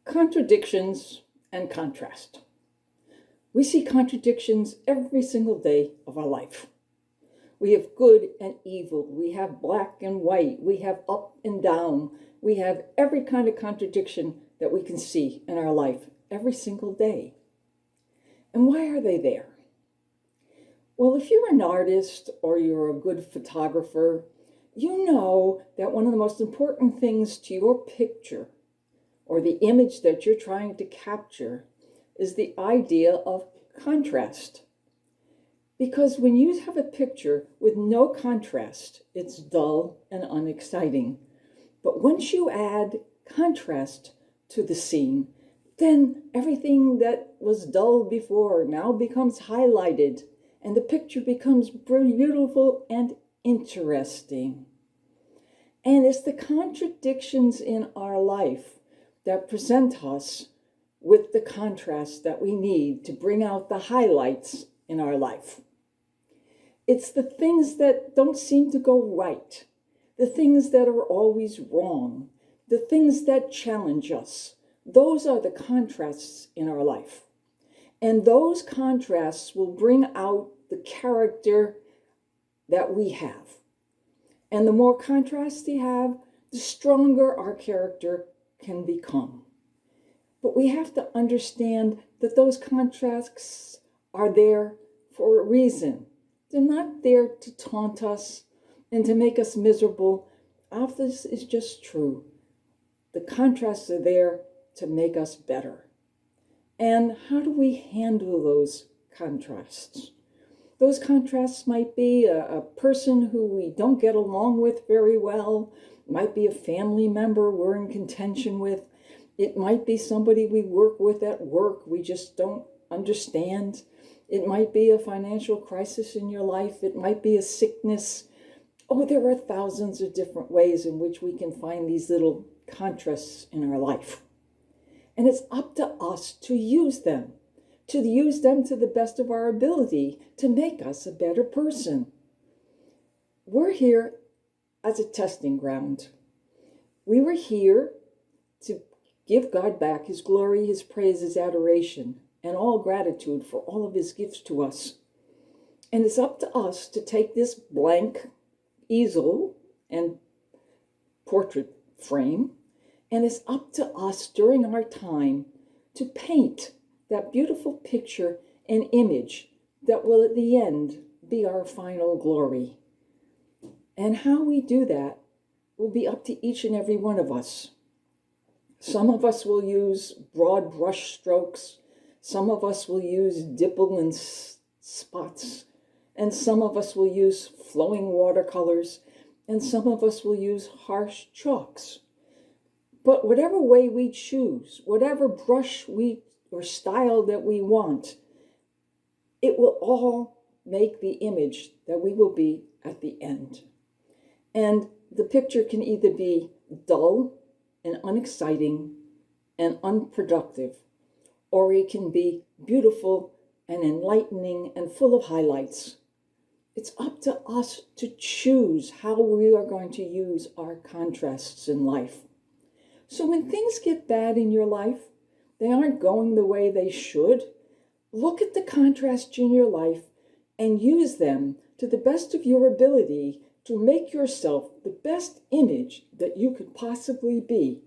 Contradictions and contrast. We see contradictions every single day of our life. We have good and evil. We have black and white. We have up and down. We have every kind of contradiction that we can see in our life every single day. And why are they there? Well, if you're an artist or you're a good photographer, you know that one of the most important things to your picture or the image that you're trying to capture is the idea of contrast. Because when you have a picture with no contrast, it's dull and unexciting. But once you add contrast to the scene, then everything that was dull before now becomes highlighted, and the picture becomes beautiful and interesting. And it's the contradictions in our life that present us with the contrast that we need to bring out the highlights in our life. It's the things that don't seem to go right, the things that are always wrong, the things that challenge us. Those are the contrasts in our life. And those contrasts will bring out the character that we have. And the more contrasts we have, the stronger our character can become. But we have to understand that those contrasts are there for a reason. They're not there to taunt us and to make us miserable. All of this is just true. The contrasts are there to make us better. And how do we handle those contrasts? Those contrasts might be a person who we don't get along with very well. It might be a family member we're in contention with. It might be somebody we work with at work we just don't understand. It might be a financial crisis in your life. It might be a sickness. Oh, there are thousands of different ways in which we can find these little contrasts in our life. And it's up to us to use them to the best of our ability to make us a better person. We're here as a testing ground. We were here to give God back His glory, His praise, His adoration, and all gratitude for all of His gifts to us. And it's up to us to take this blank easel and portrait frame, and it's up to us during our time to paint that beautiful picture and image that will at the end be our final glory. And how we do that will be up to each and every one of us. Some of us will use broad brush strokes. Some of us will use dipple and spots. And some of us will use flowing watercolors. And some of us will use harsh chalks. But whatever way we choose, whatever brush or style that we want, it will all make the image that we will be at the end. And the picture can either be dull and unexciting and unproductive, or it can be beautiful and enlightening and full of highlights. It's up to us to choose how we are going to use our contrasts in life. So when things get bad in your life, they aren't going the way they should, look at the contrasts in your life and use them to the best of your ability to make yourself the best image that you could possibly be.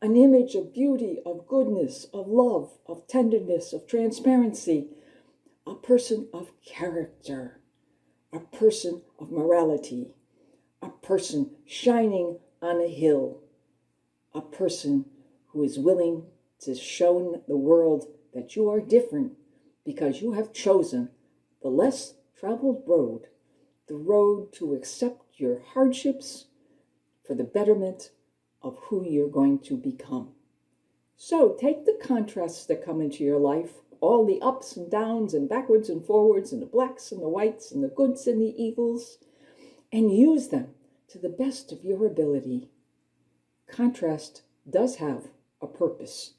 An image of beauty, of goodness, of love, of tenderness, of transparency. A person of character. A person of morality. A person shining on a hill. A person who is willing to show the world that you are different because you have chosen the less traveled road, the road to accept your hardships for the betterment of who you're going to become. So take the contrasts that come into your life, all the ups and downs and backwards and forwards and the blacks and the whites and the goods and the evils, and use them to the best of your ability. Contrast does have a purpose.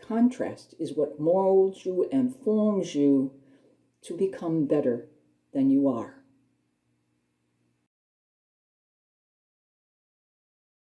Contrast is what molds you and forms you to become better than you are.